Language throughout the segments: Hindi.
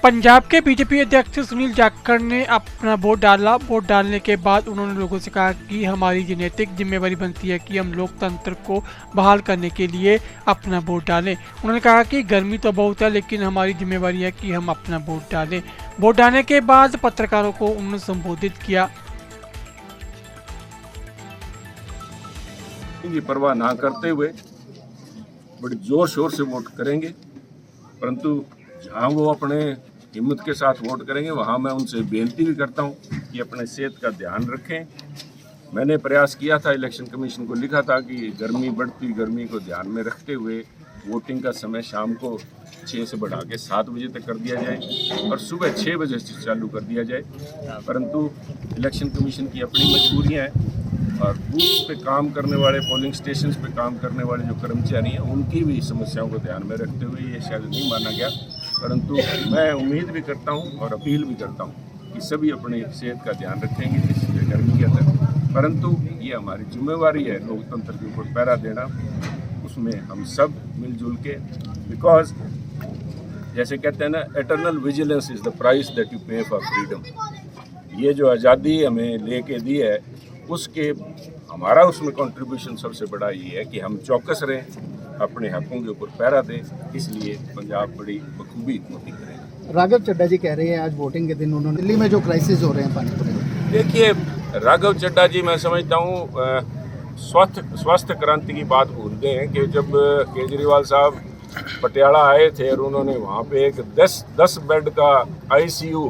पंजाब के बीजेपी अध्यक्ष सुनील जाखड़ ने अपना वोट डाला। वोट डालने के बाद उन्होंने लोगों से कहा कि हमारी जेनेटिक जिम्मेवारी बनती है कि हम लोकतंत्र को बहाल करने के लिए अपना वोट डालें। उन्होंने कहा कि गर्मी तो बहुत है, लेकिन हमारी जिम्मेवारी है कि हम अपना वोट डालें। वोट डालने के बाद पत्रकारों को उन्होंने संबोधित किया। की परवाह ना करते हुए बड़े जोर शोर से वोट करेंगे, परंतु जहाँ वो अपने हिम्मत के साथ वोट करेंगे वहाँ मैं उनसे बेनती भी करता हूँ कि अपने सेहत का ध्यान रखें। मैंने प्रयास किया था, इलेक्शन कमीशन को लिखा था कि बढ़ती गर्मी को ध्यान में रखते हुए वोटिंग का समय शाम को 6 से बढ़ा के 7 बजे तक कर दिया जाए और सुबह 6 बजे से चालू कर दिया जाए, परंतु इलेक्शन कमीशन की अपनी मजबूरियाँ हैं और बूथ पे काम करने वाले, पोलिंग स्टेशंस पे काम करने वाले जो कर्मचारी हैं उनकी भी समस्याओं को ध्यान में रखते हुए ये शायद नहीं माना गया। परंतु मैं उम्मीद भी करता हूं और अपील भी करता हूं कि सभी अपनी सेहत का ध्यान रखेंगे इस गर्मी के अंदर, परंतु ये हमारी जिम्मेवारी है लोकतंत्र के ऊपर पहरा देना। उसमें हम सब मिलजुल के, बिकॉज जैसे कहते हैं ना, eternal vigilance is the price that you पे फॉर फ्रीडम। ये जो आज़ादी हमें लेके दी है उसके हमारा उसमें कंट्रीब्यूशन सबसे बड़ा ये है कि हम चौकस रहें, अपने हकों के ऊपर पहरा दें। इसलिए पंजाब बड़ी बखूबी वोटिंग करेगा। राघव चड्ढा जी कह रहे हैं आज वोटिंग के दिन उन्होंने दिल्ली में जो क्राइसिस हो रहे हैं पानीपत में। देखिए, राघव चड्ढा जी मैं समझता हूँ स्वास्थ्य क्रांति की बात भूलते हैं कि जब केजरीवाल साहब पटियाला आए थे और उन्होंने वहाँ पे एक 10 बेड का आईसीयू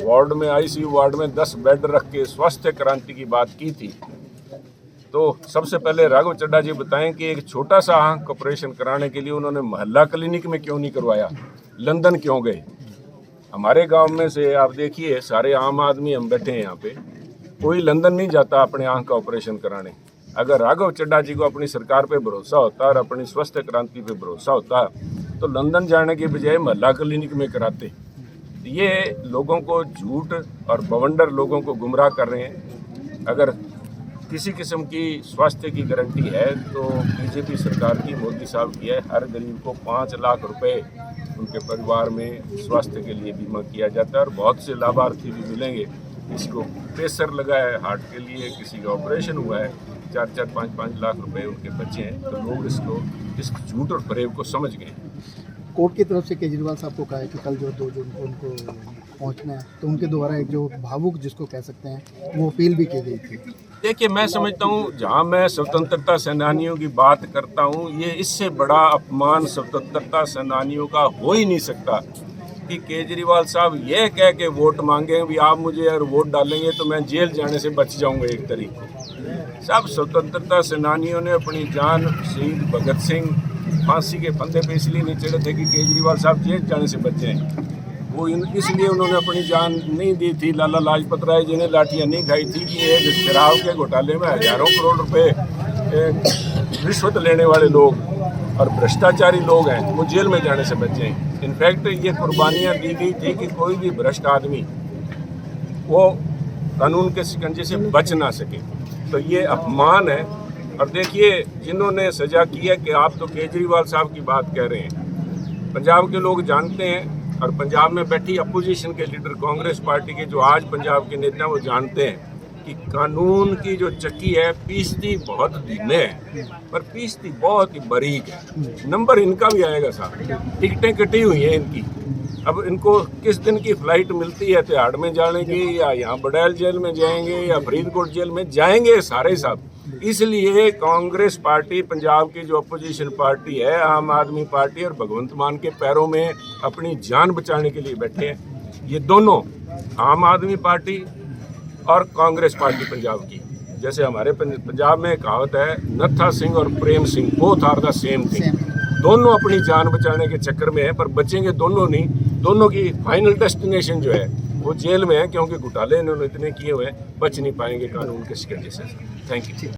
वार्ड में 10 बेड रख के स्वास्थ्य क्रांति की बात की थी, तो सबसे पहले राघव चड्ढा जी बताएं कि एक छोटा सा आंख ऑपरेशन कराने के लिए उन्होंने मोहल्ला क्लिनिक में क्यों नहीं करवाया, लंदन क्यों गए। हमारे गांव में से आप देखिए, सारे आम आदमी हम बैठे हैं यहाँ पे, कोई लंदन नहीं जाता अपने आंख का ऑपरेशन कराने। अगर राघव चड्ढा जी को अपनी सरकार पे भरोसा होता और अपनी स्वास्थ्य क्रांति पे भरोसा होता तो लंदन जाने के बजाय मोहल्ला क्लिनिक में कराते। ये लोगों को झूठ और बवंडर लोगों को गुमराह कर रहे हैं। अगर किसी किस्म की स्वास्थ्य की गारंटी है तो बीजेपी सरकार की, मोदी साहब की है। हर गरीब को 5 लाख रुपए उनके परिवार में स्वास्थ्य के लिए बीमा किया जाता है और बहुत से लाभार्थी भी मिलेंगे। किसी को प्रेशर लगा है हार्ट के लिए, किसी का ऑपरेशन हुआ है, 4-4, 5-5 लाख रुपए उनके बचे हैं। तो लोग इस झूठ और फरेब को समझ गए। कोर्ट की तरफ से केजरीवाल साहब को कहा है कि कल जो 2 जून को उनको पहुंचना है, तो उनके द्वारा एक जो भावुक जिसको कह सकते हैं वो अपील भी की गई थी। देखिए, मैं समझता हूँ जहाँ मैं स्वतंत्रता सेनानियों की बात करता हूँ, ये इससे बड़ा अपमान स्वतंत्रता सेनानियों का हो ही नहीं सकता कि केजरीवाल साहब ये कह के वोट मांगे भी आप मुझे अगर वोट डालेंगे तो मैं जेल जाने से बच जाऊंगा 1 तारीख को। सब स्वतंत्रता सेनानियों ने अपनी जान, शहीद भगत सिंह फांसी के फंदे पे इसलिए नहीं चढ़े थे कि केजरीवाल साहब जेल जाने से बच जाएं। वो इसलिए उन्होंने अपनी जान नहीं दी थी। लाला लाजपत राय जी ने लाठियाँ नहीं खाई थी कि ये शराब के घोटाले में हजारों करोड़ रुपए रिश्वत लेने वाले लोग और भ्रष्टाचारी लोग हैं, वो जेल में जाने से बच जाएं। इनफैक्ट ये कुर्बानियाँ दी गई थी कि कोई भी भ्रष्ट आदमी वो कानून के शिकंजे से बच ना सके। तो ये अपमान है। और देखिए, जिन्होंने सजा की है कि आप तो केजरीवाल साहब की बात कह रहे हैं, पंजाब के लोग जानते हैं और पंजाब में बैठी अपोजिशन के लीडर कांग्रेस पार्टी के जो आज पंजाब के नेता वो जानते हैं कि कानून की जो चक्की है पीसती बहुत धीमे है पर पीसती बहुत ही बारीक है। नंबर इनका भी आएगा साहब, टिकटें कटी हुई हैं इनकी। अब इनको किस दिन की फ्लाइट मिलती है, तिहाड़ में जाने की या यहाँ बड़ैल जेल में जाएंगे या फरीदकोट जेल में जाएंगे सारे साहब। इसलिए कांग्रेस पार्टी पंजाब की जो अपोजिशन पार्टी है, आम आदमी पार्टी और भगवंत मान के पैरों में अपनी जान बचाने के लिए बैठे हैं। ये दोनों, आम आदमी पार्टी और कांग्रेस पार्टी पंजाब की, जैसे हमारे पंजाब में कहावत है, नत्था सिंह और Prem Singh both are the same thing. दोनों अपनी जान बचाने के चक्कर में है, पर बचेंगे दोनों नहीं। दोनों की फाइनल डेस्टिनेशन जो है वो जेल में है, क्योंकि घोटाले इन्होंने इतने किए हुए हैं, बच नहीं पाएंगे कानून के शिकंजे से। Thank you.